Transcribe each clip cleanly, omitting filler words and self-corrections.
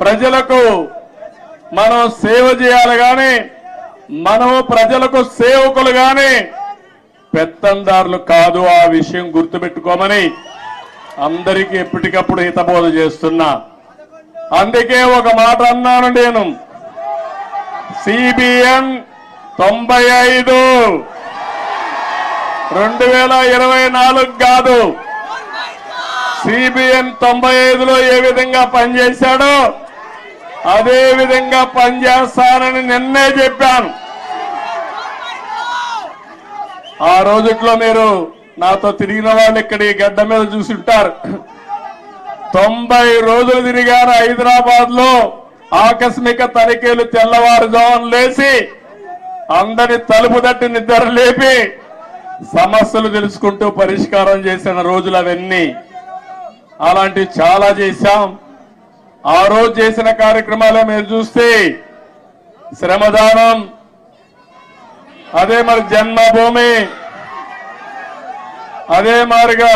ప్రజలకు మనం సేవ చేయాలి గాని మనము ప్రజలకు సేవకులు గాని పెత్తందారులు కాదు. ఆ విషయం గుర్తుపెట్టుకోమని అందరికీ ఎప్పటికప్పుడు హితబోధ చేస్తున్నా. అందుకే ఒక మాట అన్నాను నేను, సిబిఎన్ 95 2024 కాదు, సిబిఎన్ 95లో ఏ విధంగా పనిచేశాడో అదే విధంగా పనిచేస్తానని నిన్నే చెప్పాను. ఆ రోజుట్లో మీరు నాతో తిరిగిన వాళ్ళు ఇక్కడ ఈ గడ్డ మీద చూసుంటారు. 90 రోజులు తిరిగాను హైదరాబాద్ లో. ఆకస్మిక తనిఖీలు తెల్లవారుజామున లేచి అందరి తలుపు తట్టి నిద్ర లేపి సమస్యలు తెలుసుకుంటూ పరిష్కారం చేసిన రోజులు అవన్నీ. అలాంటివి చాలా చేశాం. ఆ రోజు చేసిన కార్యక్రమాలే మీరు చూస్తే శ్రమదానం, అదే మరి జన్మభూమి, అదే మారిగా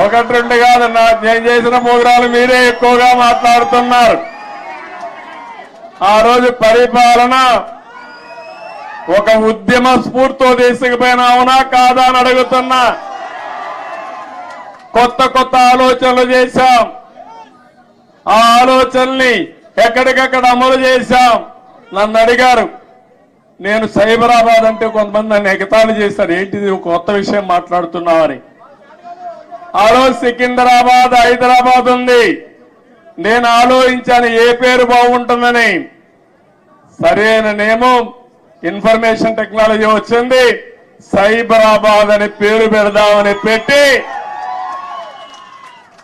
ఒకటి రెండు కాదు, నేను చేసిన ప్రోగ్రాలు మీరే ఎక్కువగా మాట్లాడుతున్నారు. ఆ రోజు పరిపాలన ఒక ఉద్యమ స్ఫూర్తితో తీసుకుపోయినా అవునా కాదా అని అడుగుతున్నా. కొత్త కొత్త ఆలోచనలు చేశాం. ఆ ఆలోచనల్ని ఎక్కడికక్కడ అమలు చేశాం. నన్ను అడిగారు, నేను సైబరాబాద్ అంటే కొంతమంది నన్ను ఎగతాళి చేశారు, ఏంటిది కొత్త విషయం మాట్లాడుతున్నావని. ఆ రోజు సికింద్రాబాద్, హైదరాబాద్ ఉంది. నేను ఆలోచించాను ఏ పేరు బాగుంటుందని. సరైన నేమో ఇన్ఫర్మేషన్ టెక్నాలజీ వచ్చింది, సైబరాబాద్ అని పేరు పెడదామని పెట్టి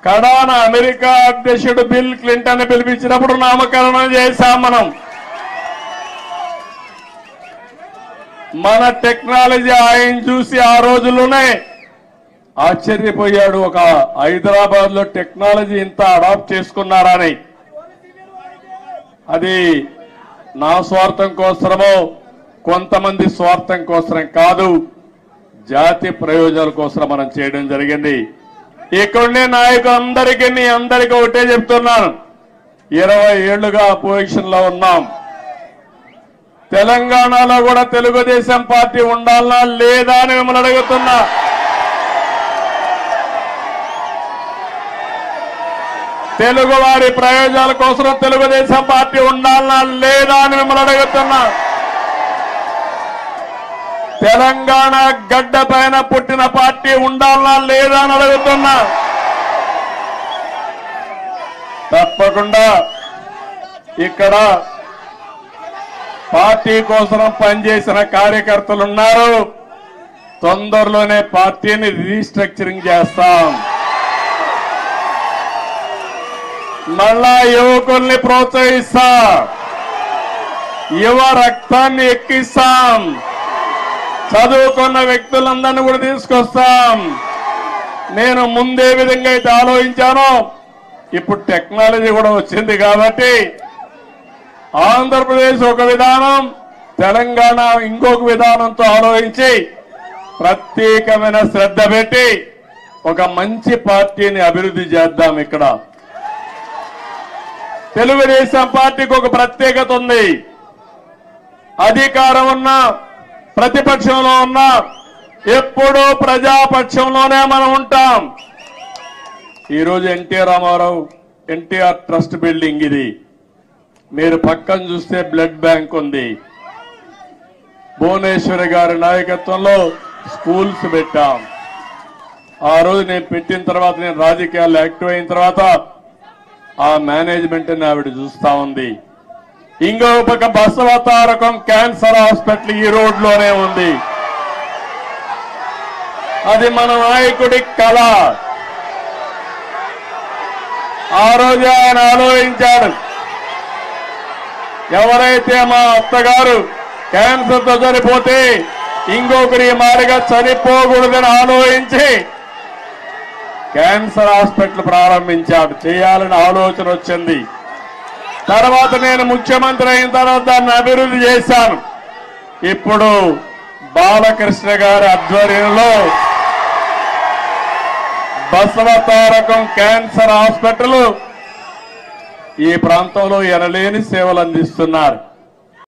కడాన అమెరికా అధ్యక్షుడు బిల్ క్లింటన్ పిలిపించినప్పుడు నామకరణం చేశాం. మన టెక్నాలజీ ఆయన చూసి ఆ రోజుల్లోనే ఆశ్చర్యపోయాడు. ఒక హైదరాబాద్ లో టెక్నాలజీ ఇంత అడాప్ట్ చేసుకున్నారని. అది నా స్వార్థం కోసమో కొంతమంది స్వార్థం కోసం కాదు, జాతి ప్రయోజనాల కోసం మనం చేయడం జరిగింది. ఇక్కడనే నాయకులందరికీ మీ అందరికీ ఒకటే చెప్తున్నాను, 20 ఏళ్లుగా అపోజిషన్ లో ఉన్నాం. తెలంగాణలో కూడా తెలుగుదేశం పార్టీ ఉండాలనా లేదా అని మిమ్మల్ని అడుగుతున్నా. తెలుగు వారి ప్రయోజనాల కోసం తెలుగుదేశం పార్టీ ఉండాలనా లేదా అని మిమ్మల్ని అడుగుతున్నా. తెలంగాణ గడ్డ పైన పుట్టిన పార్టీ ఉండాలనా లేదా అని అడుగుతున్నా. తప్పకుండా ఇక్కడ పార్టీ కోసం పనిచేసిన కార్యకర్తలు ఉన్నారు. తొందరలోనే పార్టీని రీస్ట్రక్చరింగ్ చేస్తాం. మళ్ళా యువకుల్ని ప్రోత్సహిస్తాం, యువ రక్తాన్ని ఎక్కిస్తాం, చదువుకున్న వ్యక్తులందరినీ కూడా తీసుకొస్తాం. నేను ముందే విధంగా అయితే ఆలోచించానో ఇప్పుడు టెక్నాలజీ కూడా వచ్చింది కాబట్టి ఆంధ్రప్రదేశ్ ఒక విధానం, తెలంగాణ ఇంకొక విధానంతో ఆలోచించి ప్రత్యేకమైన శ్రద్ధ పెట్టి ఒక మంచి పార్టీని అభివృద్ధి చేద్దాం. ఇక్కడ తెలుగుదేశం పార్టీకి ఒక ప్రత్యేకత ఉంది. అధికారం ఉన్నా ప్రతిపక్షంలో ఉన్నా ఎప్పుడూ ప్రజాపక్షంలోనే మనం ఉంటాం. ఈరోజు ఎన్టీ రామారావు ఎన్టీఆర్ ట్రస్ట్ బిల్డింగ్ ఇది. మీరు పక్కన చూస్తే బ్లడ్ బ్యాంక్ ఉంది. భువనేశ్వరి గారి నాయకత్వంలో స్కూల్స్ పెట్టాం. ఆ రోజు నేను పెట్టిన తర్వాత, నేను రాజకీయాల్లో యాక్టివ్ అయిన తర్వాత ఆ మేనేజ్మెంట్ ని ఆవిడ చూస్తా ఉంది. ఇంకో పక్క బసవతారకం క్యాన్సర్ హాస్పిటల్ ఈ రోడ్ లోనే ఉంది. అది మన నాయకుడి కళ. ఆ రోజు ఆయన ఆలోచించాడు, ఎవరైతే మా అత్తగారు క్యాన్సర్ తో చనిపోతే ఇంకొకరి మారిగా చనిపోకూడదని ఆలోచించి క్యాన్సర్ హాస్పిటల్ ప్రారంభించాడు. చేయాలని ఆలోచన వచ్చింది. తర్వాత నేను ముఖ్యమంత్రి అయిన తర్వాత దాన్ని అభివృద్ధి చేశాను. ఇప్పుడు బాలకృష్ణ గారి ఆధ్వర్యంలో బసవ తారకం క్యాన్సర్ హాస్పిటల్ ఈ ప్రాంతంలో ఎనలేని సేవలు అందిస్తున్నారు.